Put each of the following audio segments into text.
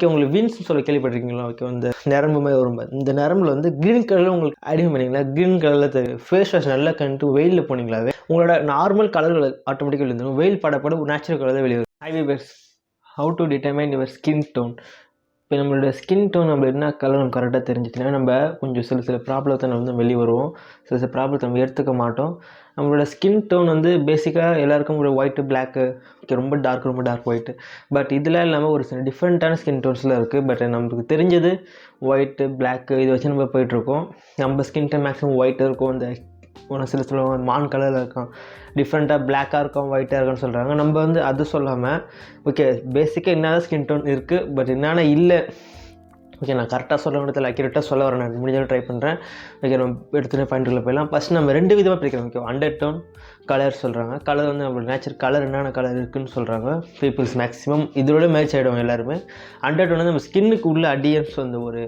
Okay, உங்களுக்கு வின்ஸ்னு சொல்ல கேள்விப்பட்டிருக்கீங்களா? ஓகே, இந்த நரம்பு மாதிரி வரும் இந்த நரம்புல வந்து க்ரீன் கலரில் உங்களுக்கு ஐடியா பண்ணிங்களா? க்ரீன் கலரில் தெரியும். ஃபேஸ் வாஷ் நல்லா கண்டு வெயிலில் போனீங்களாவே உங்களோட நார்மல் கலர்கள் ஆட்டோமேட்டிக்காக வந்துடும். வெயில் படப்பட நேச்சுரல் கலர் தான் வெளியே வரும். Hi viewers, how to determine your skin tone. இப்போ நம்மளோட ஸ்கின் டோன் நம்ம என்ன கலர் நம்ம கரெக்டாக தெரிஞ்சிச்சுன்னா நம்ம கொஞ்சம் சில ப்ராப்ளத்தை நம்ம வந்து வெளியே வருவோம். சில ப்ராப்ளத்தை நம்ம எடுத்துக்க மாட்டோம். நம்மளோட ஸ்கின் டோன் வந்து பேசிக்காக எல்லாருக்கும் ஒரு ஒயிட்டு, பிளாக்கு, ஓகே, ரொம்ப டார்க் ஒயிட்டு. பட் இதெல்லாம் இல்லாமல் ஒரு சில டிஃப்ரெண்ட்டான ஸ்கின் டோன்ஸ்லாம் இருக்குது. பட் நமக்கு தெரிஞ்சது ஒயிட்டு, பிளாக்கு, இதை வச்சு நம்ம போயிட்டுருக்கோம். நம்ம ஸ்கின் டோன் மேக்ஸிமம் ஒயிட் இருக்கும். இந்த சில சொல்லுவாங்க மான் கலரில் இருக்கான், டிஃப்ரெண்ட்டாக பிளாக்காக இருக்கும், ஒயிட்டாக இருக்குன்னு சொல்கிறாங்க. நம்ம வந்து அது சொல்லாமல் ஓகே பேசிக்காக என்னதான் ஸ்கின் டோன் இருக்குது, பட் என்னென்ன இல்லை. ஓகே, நான் கரெக்டாக சொல்ல வேண்டியதில் அக்யூரேட்டாக சொல்ல வரேன். நான் முடிஞ்சாலும் ட்ரை பண்ணுறேன். ஓகே, நம்ம எடுத்துகிட்டு பாயிண்ட்டுக்குள்ளே போயிடலாம். ஃபஸ்ட் நம்ம 2 விதமாக பிரிக்கிறோம். ஓகே, அண்டர் டோன் கலர் சொல்கிறாங்க. கலர் வந்து நம்மளோட நேச்சுரல் கலர் என்னென்ன கலர் இருக்குதுன்னு சொல்கிறாங்க. பீப்புள்ஸ் மேக்ஸிமம் இதோட மேட்ச் ஆகிடுவாங்க எல்லாருமே. அண்டர் டோன் வந்து நம்ம ஸ்கின்னுக்கு உள்ள அடியன்ஸ் வந்து ஒரு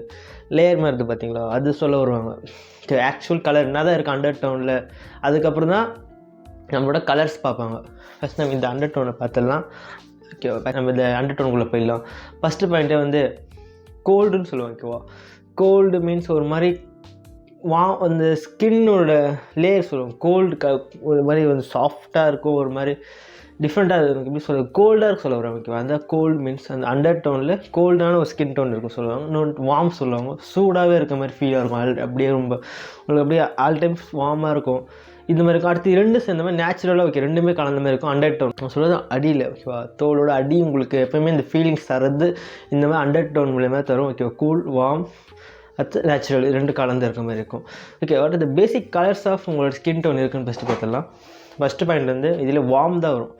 லேயர் மாதிரி இருக்குது பார்த்தீங்களா, அது சொல்ல வருவாங்க. ஓகே, ஆக்சுவல் கலர் என்ன தான் இருக்குது அண்டர் டோனில், அதுக்கப்புறம் தான் நம்மளோட கலர்ஸ் பார்ப்பாங்க. ஃபஸ்ட் நம்ம இந்த அண்டர் டோனை பார்த்துடலாம். ஓகே, நம்ம இந்த அண்டர் டோனுக்குள்ளே போயிடலாம். ஃபஸ்ட்டு பாயிண்ட்டே வந்து கோல்டுன்னு சொல்லுவாங்க. ஓகேவா, கோல்டு மீன்ஸ் ஒரு மாதிரி அந்த ஸ்கின்னோட லேயர் சொல்லுவாங்க. கோல்டு ஒரு மாதிரி வந்து சாஃப்டாக இருக்கும், ஒரு மாதிரி டிஃப்ரெண்ட்டாக இருக்கும். எப்படி சொல்லுவாங்க, கோல்டாக சொல்ல வராங்க. ஓகேவா, அந்த கோல்டு மீன்ஸ் அந்த அண்டர் டோனில் கோல்டான ஒரு ஸ்கின் டோன் இருக்கும் சொல்லுவாங்க. இன்னொன்று வார்ம் சொல்லுவாங்க, சூடாகவே இருக்க மாதிரி ஃபீலாக இருக்கும். அப்படியே ரொம்ப உங்களுக்கு அப்படியே ஆல் டைம்ஸ் வார்மாக இருக்கும். இந்த மாதிரி இருக்கும். அடுத்து 2 சேர்ந்த மாதிரி நேச்சுரலாக ஓகே, 2மே கலந்த மாதிரி இருக்கும். அண்டர் டோன் நான் சொல்கிறது அடியில், ஓகேவா, தோலோட அடி உங்களுக்கு எப்போயுமே இந்த ஃபீலிங்ஸ் தரது இந்த மாதிரி அண்டர் டோன் மூலியமாக தரும். ஓகேவா, கூல், வார்ம், அது நேச்சுரல் 2 கலந்து இருக்க மாதிரி இருக்கும். Okay, what the basic colours of உங்களோட ஸ்கின் டோன் இருக்குன்னு ஃபஸ்ட்டு பார்த்துடலாம். ஃபஸ்ட்டு பாயிண்ட் வந்து இதில் வார்ம் தான் வரும்.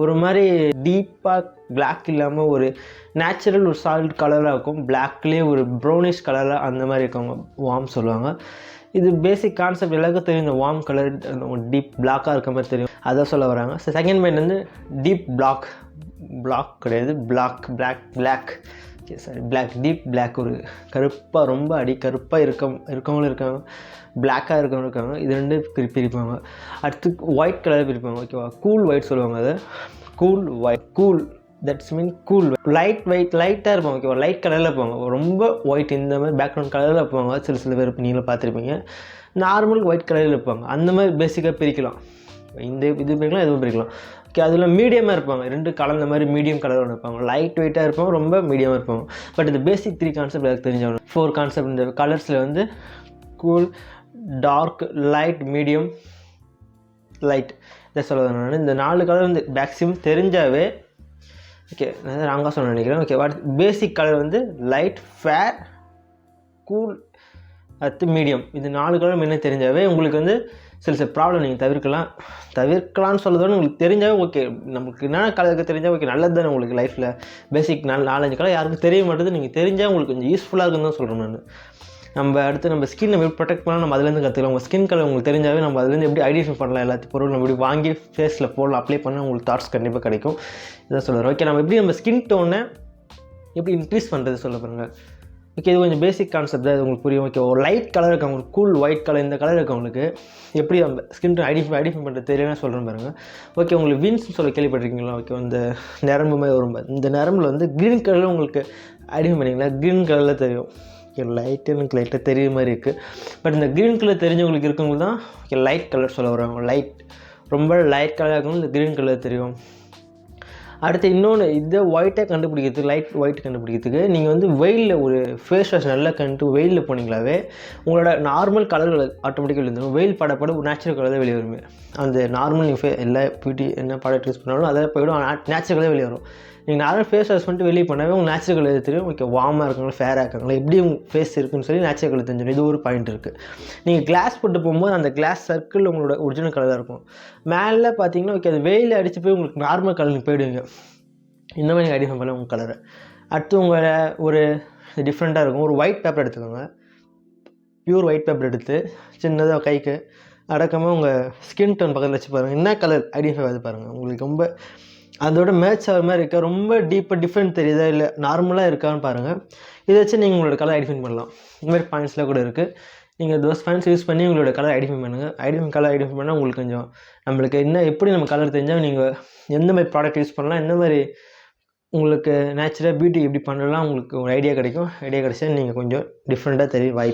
ஒரு மாதிரி டீப்பாக பிளாக் இல்லாமல் ஒரு நேச்சுரல் ஒரு சால்ட் கலராக இருக்கும். பிளாக்லேயே ஒரு ப்ரௌனிஷ் கலராக அந்த மாதிரி இருக்கவங்க வார்ம் சொல்லுவாங்க. இது பேசிக் கான்செப்ட் எல்லாருக்கும் தெரியும். இந்த வார்ம் கலர் டீப் பிளாக்காக இருக்க மாதிரி தெரியும், அதான் சொல்ல வராங்க. ஸோ செகண்ட் பாயிண்ட் வந்து டீப் பிளாக் கிடையாது, black sorry black, deep black, ஒரு கருப்பாக ரொம்ப கருப்பாக இருக்கவங்களும் இருக்காங்க, பிளாக்காக இருக்கவங்களும் இருக்காங்க. இது 2 பிரிப்பாங்க. அடுத்து ஒயிட் கலர் பிரிப்பாங்க. ஓகேவா, கூல் ஒயிட் சொல்லுவாங்க. அது cool white, cool that's mean cool லைட்டாக இருப்பாங்க. ஓகேவா, லைட் கலரில் இருப்பாங்க. ரொம்ப ஒயிட் இந்த மாதிரி பேக்ரவுண்ட் கலரில் இருப்பாங்க. சில பேர் நீங்களும் பார்த்துருப்பீங்க. நார்மல் ஒயிட் கலரில் இருப்பாங்க. அந்த மாதிரி பேசிக்காக பிரிக்கலாம். இந்த இது பிரிக்கலாம், எதுவும் பிரிக்கலாம். ஓகே, அதில் மீடியமாக இருப்பாங்க. 2 கலந்த மாதிரி மீடியம் கலர் ஒன்று இருப்பாங்க. லைட் வெயிட்டாக இருப்பாங்க, ரொம்ப மீடியமாக இருப்பாங்க. பட் இந்த பேசிக் 3 கான்செப்ட் எனக்கு தெரிஞ்சவங்க. 4 கான்செப்ட் இந்த கலர்ஸில் வந்து cool, dark, light, medium, light இதை சொல்லுவேன் நான். இந்த 4 கலர் வந்து மேக்ஸிமம் தெரிஞ்சாவே ஓகே, நான் ராங்காக சொல்ல நினைக்கிறேன். ஓகே, பேசிக் கலர் வந்து லைட், ஃபேர், கூல், அடுத்து மீடியம். இது 4 கலர் முன்னே தெரிஞ்சாவே உங்களுக்கு வந்து சில ப்ராப்ளம் நீங்கள் தவிர்க்கலாம்னு சொல்லுறதோடு உங்களுக்கு தெரிஞ்சாவே ஓகே. நமக்கு என்னென்ன கலருக்கு தெரிஞ்சால் ஓகே, நல்லது தானே உங்களுக்கு லைஃப்பில். பேசிக் 4-5 கலர் யாருக்கும் தெரிய மாட்டேது. நீங்கள் தெரிஞ்சால் உங்களுக்கு கொஞ்சம் யூஸ்ஃபுல்லாக இருக்குன்னு தான் சொல்கிறேன் நான். நம்ம அடுத்து நம்ம ஸ்கின் எப்படி ப்ரொடெக்ட் பண்ணலாம், நம்ம அதுலேருந்து கற்றுக்கலாம். உங்கள் ஸ்கின் கலர் உங்களுக்கு தெரிஞ்சாவே நம்ம அதுலேருந்து எப்படி ஐடென்டிஃபை பண்ணலாம், எல்லாத்தையும் பொருள் நம்ம எப்படி வாங்கி ஃபேஸில் போடலாம், அப்ளை பண்ணால் உங்களுக்கு தாட்ஸ் கண்டிப்பாக கிடைக்கும். இதான் சொல்லுறேன். ஓகே, நம்ம எப்படி நம்ம ஸ்கின் டோனை எப்படி இன்க்ரீஸ் பண்ணுறது சொல்ல பாருங்கள். ஓகே, இது கொஞ்சம் பேசிக் கான்செப்ட் தான், உங்களுக்கு புரியும். ஓகே, ஒரு லைட் கலர் இருக்கவங்களுக்கு, கூல் ஒயிட் கலர் இந்த கலர் இருக்கவங்களுக்கு எப்படி நம்ம ஸ்கின் டோன் ஐடென்டிஃபை பண்ணுறது தெரியலன்னு சொல்கிறேன் பாருங்கள். ஓகே, உங்களுக்கு வின்ஸ்னு சொல்ல கேள்விப்பட்டிருக்கீங்களா? ஓகே, இந்த நரம்பு மாதிரி வரும். இந்த நரம்பில் வந்து க்ரீன் கலரில் உங்களுக்கு ஐடென்டிஃபை பண்ணிங்களா? க்ரீன் கலரில் தெரியும். ஓகே, எனக்கு லைட்டாக தெரியுற மாதிரி இருக்குது. பட் இந்த க்ரீன் கலர் தெரிஞ்சவங்களுக்கு இருக்கவங்க தான் ஓகே லைட் கலர் சொல்ல வருவாங்க. ரொம்ப லைட் கலராக இருக்கவங்க இந்த க்ரீன் கலர் தெரியும். அடுத்து இன்னொன்று, இதை ஒயிட்டாக கண்டுபிடிக்கிறதுக்கு, லைட் ஒயிட் கண்டுபிடிக்கிறதுக்கு நீங்கள் வந்து வெயிலில் ஒரு ஃபேஸ் வாஷ் நல்லா வெயிலில் போனீங்களாவே உங்களோட நார்மல் கலர்கள் ஆட்டோமேட்டிக்காக வந்துடும். வெயில் படப்பட ஒரு நேச்சுரல் கலர் தான் வெளியே வருமே. அந்த நார்மல் நீங்கள் எல்லா பியூட்டி என்ன ப்ராடக்ட் யூஸ் பண்ணாலும் அதை போய்டும், நேச்சுரல் கலர் வெளியே வரும். நீங்கள் நார்மல் ஃபேஸ் வாஷ் பண்ணிட்டு வெளியே பண்ணாவே உங்கள் நேச்சுரல் கலர் தெரியும். ஓகே, வார்மாக இருக்காங்களா, ஃபேராக இருக்காங்களா, எப்படி உங்கள் ஃபேஸ் இருக்குன்னு சொல்லி நேச்சுரல் கலர் தெரிஞ்சிடும். இது ஒரு பாயிண்ட் இருக்குது. நீங்கள் கிளாஸ் போட்டு போகும்போது அந்த கிளாஸ் சர்க்கிள் உங்களோட ஒரிஜினல் கலராக இருக்கும். மேலே பார்த்தீங்கன்னா ஓகே, அது வெயில் அடித்து போய் உங்களுக்கு நார்மல் கலருக்கு போயிடுவீங்க. இந்த மாதிரி நீங்கள் ஐடென்டிஃபை பண்ணலாம் உங்கள் கலரை. அடுத்து உங்களை ஒரு டிஃப்ரெண்ட்டாக இருக்கும். ஒரு ஒயிட் பேப்பர் எடுத்துக்கோங்க. பியூர் ஒயிட் பேப்பர் எடுத்து சின்னதாக கைக்கு அடக்கமாக உங்கள் ஸ்கின் டோன் பக்கத்தில் வச்சு பாருங்கள். என்ன கலர் ஐடென்டிஃபை ஆகுது பாருங்கள். உங்களுக்கு ரொம்ப அதோட மேட்ச் ஆகிற மாதிரி இருக்கா, ரொம்ப டீப்பாக டிஃப்ரெண்ட் தெரியுதா, இல்லை நார்மலாக இருக்கான்னு பாருங்கள். இதை வச்சு நீங்கள் உங்களோட கலர் ஐடென்டிஃபை பண்ணலாம். இந்த மாதிரி பாயிண்ட்ஸ்லாம் கூட இருக்குது. நீங்கள் தோஸ் பாயிண்ட்ஸ் யூஸ் பண்ணி உங்களோட கலர் ஐடென்டிஃபை பண்ணுங்கள். கலர் ஐடென்டிஃபை பண்ணால் உங்களுக்கு கொஞ்சம் நம்மளுக்கு எப்படி நம்ம கலர் தெரிஞ்சால் நீங்கள் எந்த மாதிரி ப்ராடக்ட் யூஸ் பண்ணலாம், எந்த மாதிரி உங்களுக்கு நேச்சுரலாக பியூட்டி எப்படி பண்ணலாம் உங்களுக்கு ஒரு ஐடியா கிடைக்கும். ஐடியா கிடைச்சா நீங்கள் கொஞ்சம் டிஃப்ரெண்ட்டாக தெரிய வாய்ப்பு